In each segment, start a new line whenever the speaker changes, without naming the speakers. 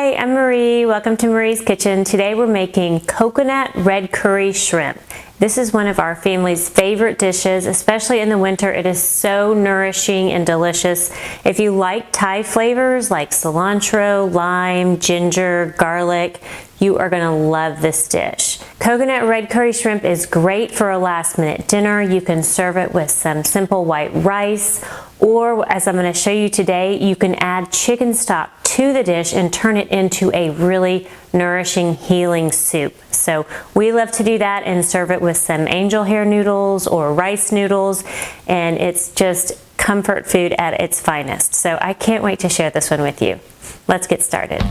Hi, I'm Marie. Welcome to Marie's Kitchen. Today we're making coconut red curry shrimp. This is one of our family's favorite dishes, especially in the winter. It is so nourishing and delicious. If you like Thai flavors like cilantro, lime, ginger, garlic, you are gonna love this dish. Coconut red curry shrimp is great for a last minute dinner. You can serve it with some simple white rice, or as I'm gonna show you today, you can add chicken stock to the dish and turn it into a really nourishing, healing soup. So we love to do that and serve it with some angel hair noodles or rice noodles, and it's just comfort food at its finest. So I can't wait to share this one with you. Let's get started.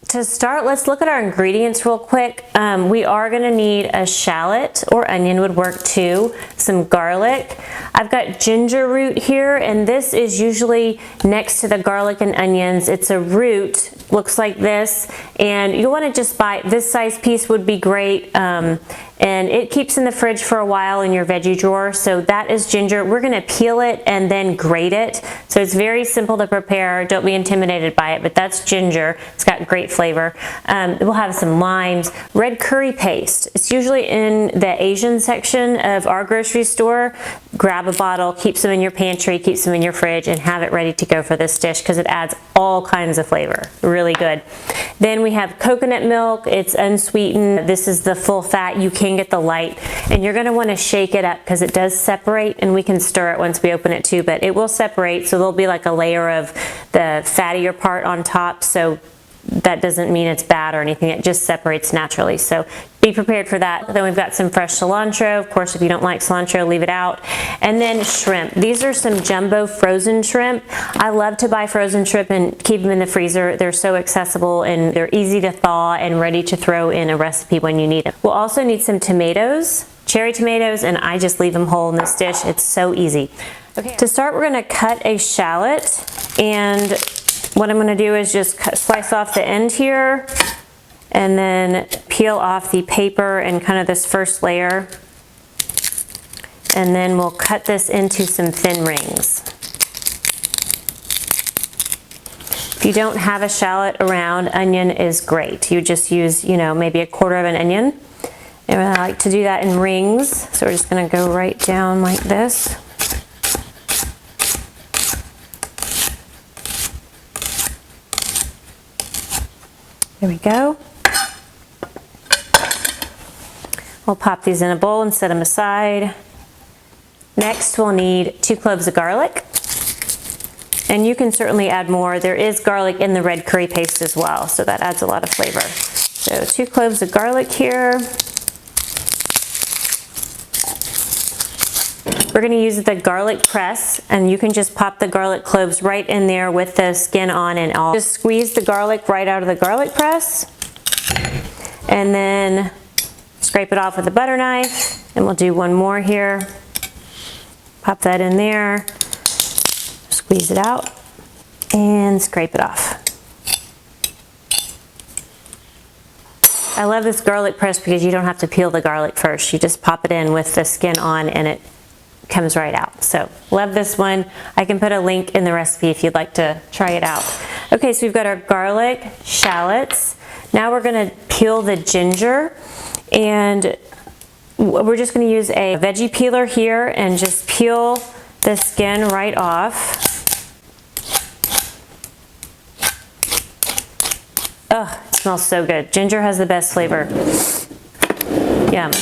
To start, let's look at our ingredients real quick. We are gonna need a shallot, or onion would work too, some garlic. I've got ginger root here, and this is usually next to the garlic and onions. It's a root, looks like this, and you wanna just buy, this size piece would be great, and it keeps in the fridge for a while in your veggie drawer. So that is ginger. We're gonna peel it and then grate it. So it's very simple to prepare. Don't be intimidated by it, but that's ginger. It's got great flavor. We'll have some limes. Red curry paste. It's usually in the Asian section of our grocery store. Grab a bottle, keep some in your pantry, keep some in your fridge, and have it ready to go for this dish because it adds all kinds of flavor. Really good. Then we have coconut milk. It's unsweetened. This is the full fat. You can get the light, and you're going to want to shake it up because it does separate, and we can stir it once we open it too, but it will separate, so there'll be like a layer of the fattier part on top. So that doesn't mean it's bad or anything. It just separates naturally. So be prepared for that. Then we've got some fresh cilantro. Of course, if you don't like cilantro, leave it out. And then shrimp. These are some jumbo frozen shrimp. I love to buy frozen shrimp and keep them in the freezer. They're so accessible and they're easy to thaw and ready to throw in a recipe when you need them. We'll also need some tomatoes, cherry tomatoes, and I just leave them whole in this dish. It's so easy. Okay. To start, we're gonna cut a shallot, and what I'm gonna do is just slice off the end here and then peel off the paper and kind of this first layer. And then we'll cut this into some thin rings. If you don't have a shallot around, onion is great. You just use, maybe a quarter of an onion. And I like to do that in rings. So we're just gonna go right down like this. There we go. We'll pop these in a bowl and set them aside. Next, we'll need 2 cloves of garlic. And you can certainly add more. There is garlic in the red curry paste as well, so that adds a lot of flavor. So 2 cloves of garlic here. We're gonna use the garlic press, and you can just pop the garlic cloves right in there with the skin on and all. Just squeeze the garlic right out of the garlic press, and then scrape it off with a butter knife. And we'll do one more here. Pop that in there, squeeze it out, and scrape it off. I love this garlic press because you don't have to peel the garlic first. You just pop it in with the skin on and it comes right out. So love this one. I can put a link in the recipe if you'd like to try it out. Okay, so we've got our garlic, shallots. Now we're gonna peel the ginger, and we're just gonna use a veggie peeler here and just peel the skin right off. Oh, it smells so good. Ginger has the best flavor. Yum.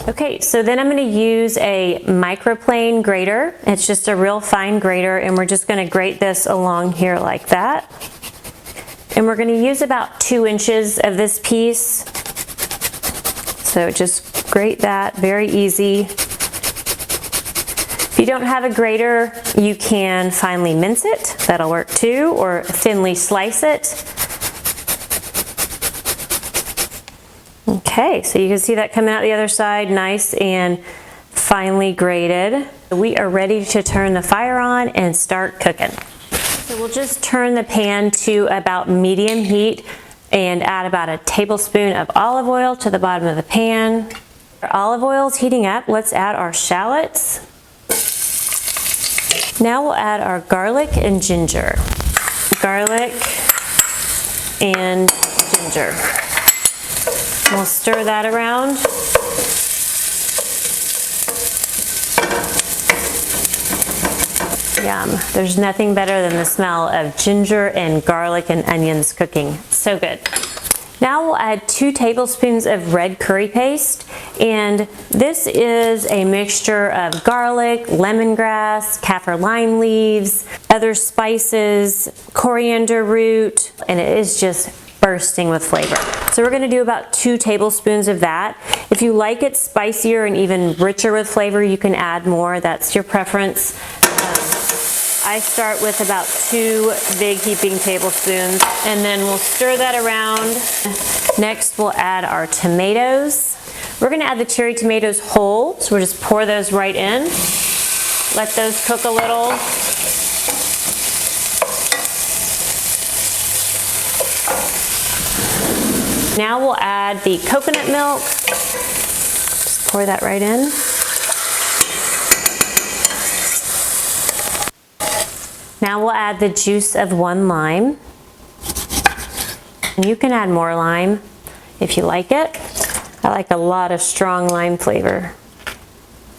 Okay, so then I'm going to use a microplane grater. It's just a real fine grater, and we're just going to grate this along here like that. And we're going to use about 2 inches of this piece. So just grate that, very easy. If you don't have a grater, you can finely mince it. That'll work too, or thinly slice it. Okay, so you can see that coming out the other side, nice and finely grated. We are ready to turn the fire on and start cooking. So we'll just turn the pan to about medium heat. and add about a tablespoon of olive oil to the bottom of the pan. Our olive oil is heating up. Let's add our shallots. Now we'll add our garlic and ginger. Garlic and ginger. We'll stir that around. Yum. There's nothing better than the smell of ginger and garlic and onions cooking. So good. Now we'll add 2 tablespoons of red curry paste, and this is a mixture of garlic, lemongrass, kaffir lime leaves, other spices, coriander root, and it is just bursting with flavor. So we're gonna do about 2 tablespoons of that. If you like it spicier and even richer with flavor, you can add more. That's your preference. I start with about 2 big heaping tablespoons, and then we'll stir that around. Next, we'll add our tomatoes. We're gonna add the cherry tomatoes whole, so we'll just pour those right in. Let those cook a little. Now we'll add the coconut milk. Just pour that right in. Now we'll add the juice of 1 lime. And you can add more lime if you like it. I like a lot of strong lime flavor.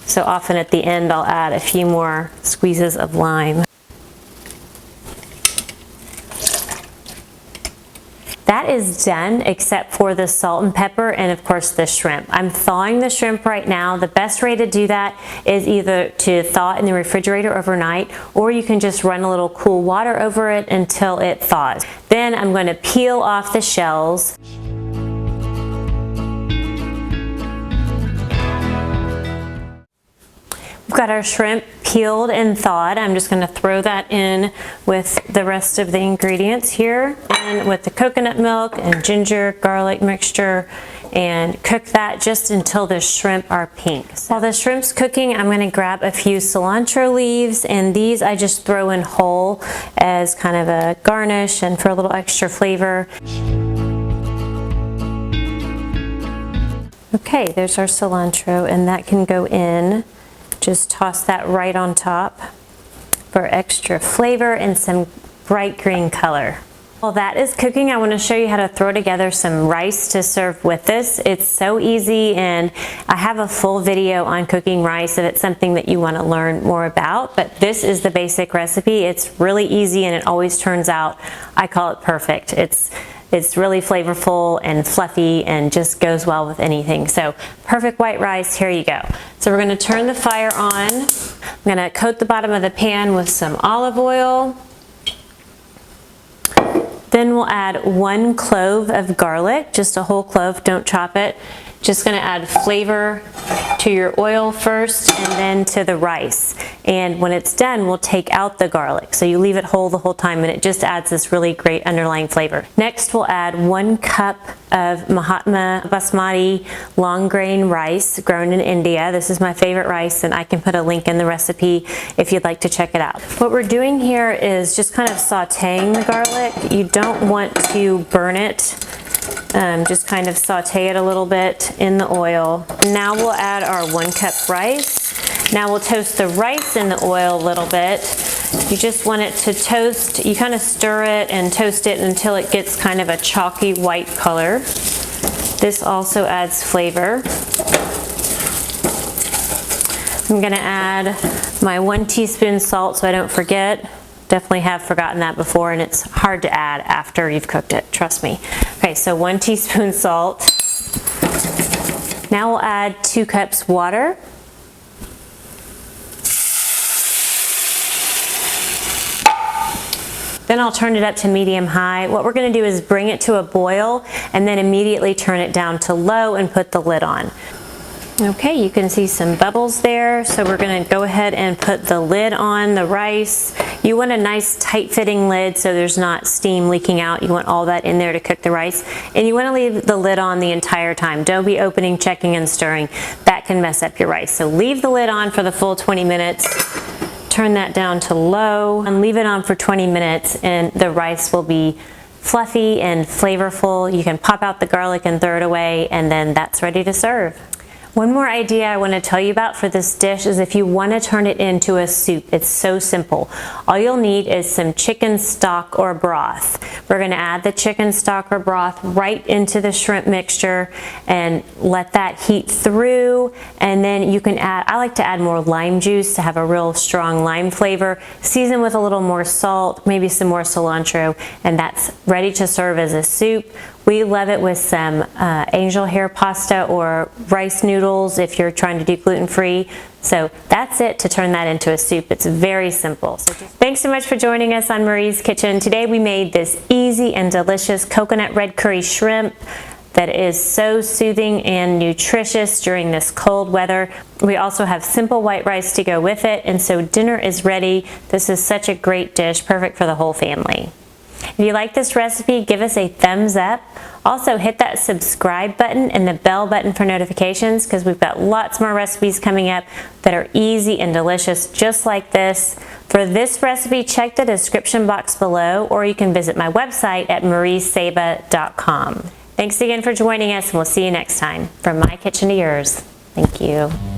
So often at the end I'll add a few more squeezes of lime. That is done except for the salt and pepper and of course the shrimp. I'm thawing the shrimp right now. The best way to do that is either to thaw it in the refrigerator overnight, or you can just run a little cool water over it until it thaws. Then I'm going to peel off the shells. We've got our shrimp peeled and thawed. I'm just going to throw that in with the rest of the ingredients here, and with the coconut milk and ginger garlic mixture, and cook that just until the shrimp are pink. So while the shrimp's cooking, I'm going to grab a few cilantro leaves, and these I just throw in whole as kind of a garnish and for a little extra flavor. Okay, there's our cilantro, and that can go in. Just toss that right on top for extra flavor and some bright green color. While that is cooking, I want to show you how to throw together some rice to serve with this. It's so easy, and I have a full video on cooking rice if it's something that you want to learn more about, but this is the basic recipe. It's really easy, and it always turns out, I call it perfect. It's really flavorful and fluffy and just goes well with anything. So perfect white rice, here you go. So we're gonna turn the fire on. I'm gonna coat the bottom of the pan with some olive oil. Then we'll add 1 clove of garlic, just a whole clove, don't chop it. Just gonna add flavor to your oil first and then to the rice. And when it's done, we'll take out the garlic. So you leave it whole the whole time, and it just adds this really great underlying flavor. Next, we'll add 1 cup of Mahatma basmati long grain rice grown in India. This is my favorite rice, and I can put a link in the recipe if you'd like to check it out. What we're doing here is just kind of sauteing the garlic. You don't want to burn it. Just kind of saute it a little bit in the oil. Now we'll add our 1 cup rice. Now we'll toast the rice in the oil a little bit. You just want it to toast. You kind of stir it and toast it until it gets kind of a chalky white color. This also adds flavor. I'm gonna add my 1 teaspoon salt so I don't forget. Definitely have forgotten that before, and it's hard to add after you've cooked it, trust me. Okay, so 1 teaspoon salt. Now we'll add 2 cups water. Then I'll turn it up to medium-high. What we're gonna do is bring it to a boil and then immediately turn it down to low and put the lid on. Okay, you can see some bubbles there, so we're gonna go ahead and put the lid on the rice. You want a nice tight-fitting lid so there's not steam leaking out. You want all that in there to cook the rice. And you wanna leave the lid on the entire time. Don't be opening, checking, and stirring. That can mess up your rice. So leave the lid on for the full 20 minutes. Turn that down to low and leave it on for 20 minutes, and the rice will be fluffy and flavorful. You can pop out the garlic and throw it away, and then that's ready to serve. One more idea I want to tell you about for this dish is if you want to turn it into a soup. It's so simple. All you'll need is some chicken stock or broth. We're going to add the chicken stock or broth right into the shrimp mixture and let that heat through, and then you can add, I like to add more lime juice to have a real strong lime flavor. Season with a little more salt, maybe some more cilantro, and that's ready to serve as a soup. We love it with some angel hair pasta or rice noodles if you're trying to do gluten-free. So that's it to turn that into a soup. It's very simple. So thanks so much for joining us on Marie's Kitchen. Today we made this easy and delicious coconut red curry shrimp that is so soothing and nutritious during this cold weather. We also have simple white rice to go with it, and so dinner is ready. This is such a great dish, perfect for the whole family. If you like this recipe, give us a thumbs up. Also, hit that subscribe button and the bell button for notifications, because we've got lots more recipes coming up that are easy and delicious just like this. For this recipe, check the description box below, or you can visit my website at mariesaba.com. Thanks again for joining us, and we'll see you next time. From my kitchen to yours. Thank you.